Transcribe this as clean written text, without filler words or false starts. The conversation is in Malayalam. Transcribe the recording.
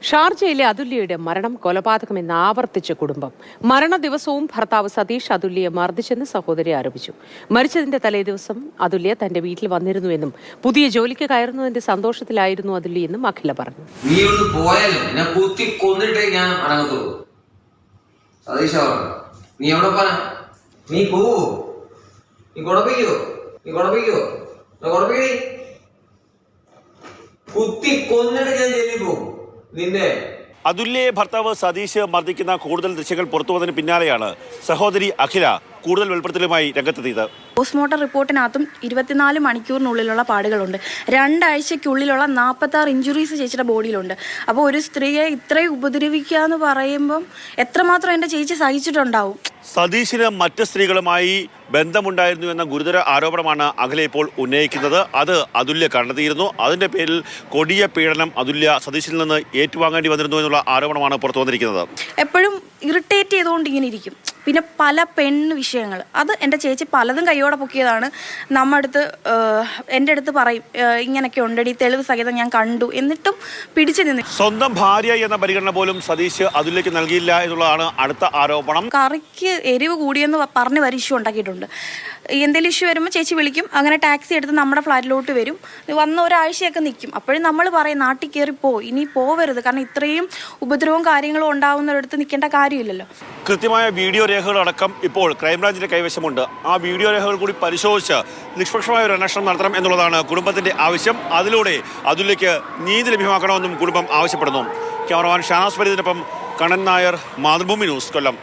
ഷാർജയിലെ അതുല്യയുടെ മരണം കൊലപാതകമെന്ന് ആവർത്തിച്ച കുടുംബം. മരണ ദിവസവും ഭർത്താവ് സതീഷ് അതുല്യയെ മർദ്ദിച്ചെന്ന് സഹോദരി ആരോപിച്ചു. മരിച്ചതിന്റെ തലേദിവസം അതുല്യ തന്റെ വീട്ടിൽ വന്നിരുന്നുവെന്നും പുതിയ ജോലിക്ക് കയറുന്നതിന്റെ സന്തോഷത്തിലായിരുന്നു അതുല്യെന്നും അഖില പറഞ്ഞു. നീ ഒന്ന് പോയാലും ഞാൻ കുത്തി കൊന്നിട്ടേ ഞാൻ അടങ്ങത്തുള്ളൂ. സതീഷ നീ എവിടെ പോനാ? നീ പോവോ? നീ കുഴപ്പിക്കോ? കുത്തി കൊന്നിട്ട് ഞാൻ ജയിലിൽ പോകും. അതുല്യയെ ഭർത്താവ് സതീഷ് മർദ്ദിക്കുന്ന കൂടുതൽ ദൃശ്യങ്ങൾ പുറത്തുവന്നതിന് പിന്നാലെയാണ് സഹോദരി അഖില കൂടുതൽ വെളിപ്പെടുത്തലുമായി രംഗത്തെത്തിയത്. പോസ്റ്റ്മോർട്ടം റിപ്പോർട്ടിനകത്തും 24 മണിക്കൂറിനുള്ളിലുള്ള പാടുകളുണ്ട്. 2 ആഴ്ചയ്ക്കുള്ളിലുള്ള 46 ഇഞ്ചുറീസ് ചേച്ചിയുടെ ബോഡിയിലുണ്ട്. അപ്പോൾ ഒരു സ്ത്രീയെ ഇത്രയും ഉപദ്രവിക്കുക എന്ന് പറയുമ്പം എത്രമാത്രം എൻ്റെ ചേച്ചി സഹിച്ചിട്ടുണ്ടാവും. സതീഷിന് മറ്റ് സ്ത്രീകളുമായി ബന്ധമുണ്ടായിരുന്നു എന്ന ഗുരുതര ആരോപണമാണ് അഖില ഇപ്പോൾ ഉന്നയിക്കുന്നത്. അത് അതുല്യ കണ്ടെത്തിയിരുന്നു. അതിന്റെ പേരിൽ കൊടിയ പീഡനം അതുല്യ സതീഷിൽ നിന്ന് ഏറ്റുവാങ്ങേണ്ടി വന്നിരുന്നു എന്നുള്ള ആരോപണമാണ് പുറത്തു വന്നിരിക്കുന്നത്. എപ്പോഴും ഇറിറ്റേറ്റ് ചെയ്തുകൊണ്ട് ഇങ്ങനെ ഇരിക്കും. പിന്നെ പല പെണ്ണ് വിഷയങ്ങൾ അത് എൻ്റെ ചേച്ചി പലതും കൈയോടെ പൊക്കിയതാണ്. എൻ്റെ അടുത്ത് പറയും ഇങ്ങനെയൊക്കെ ഉണ്ടടി, തെളിവ് സഹിതം ഞാൻ കണ്ടു, എന്നിട്ടും പിടിച്ചു നിന്ന്. സ്വന്തം ഭാര്യ എന്ന പരിഗണന പോലും സതീഷ് അതുല്യക്ക് നൽകിയില്ല എന്നുള്ളതാണ് അടുത്ത ആരോപണം. കറിക്ക് എരിവ് കൂടിയെന്ന് പറഞ്ഞ് വരെ ഇഷ്യൂ ഉണ്ടാക്കിയിട്ടുണ്ട്. എന്തെങ്കിലും ഇഷ്യൂ വരുമ്പോൾ ചേച്ചി വിളിക്കും, അങ്ങനെ ടാക്സി എടുത്ത് നമ്മുടെ ഫ്ലാറ്റിലോട്ട് വരും, വന്ന് ഒരാഴ്ചയൊക്കെ നിൽക്കും. അപ്പോഴും നമ്മൾ പറയും നാട്ടിൽ കയറി ഇനി പോവരുത്, കാരണം ഇത്രയും ഉപദ്രവവും കാര്യങ്ങളും ഉണ്ടാവുന്നവരടുത്ത് നിൽക്കേണ്ട കാര്യമില്ലല്ലോ. കൃത്യമായ വീഡിയോ രേഖകളടക്കം ഇപ്പോൾ ക്രൈംബ്രാഞ്ചിന്റെ കൈവശമുണ്ട്. ആ വീഡിയോ രേഖകൾ കൂടി പരിശോധിച്ച് നിഷ്പക്ഷമായ ഒരു അന്വേഷണം നടത്തണം എന്നുള്ളതാണ് കുടുംബത്തിന്റെ ആവശ്യം. അതിലൂടെ അതുല്യക്ക് നീതി ലഭ്യമാക്കണമെന്നും കുടുംബം ആവശ്യപ്പെടുന്നു. ക്യാമറമാൻ ഷാനാസ് ഫരീദിനൊപ്പം കണ്ണൻ നായർ, മാതൃഭൂമി ന്യൂസ്, കൊല്ലം.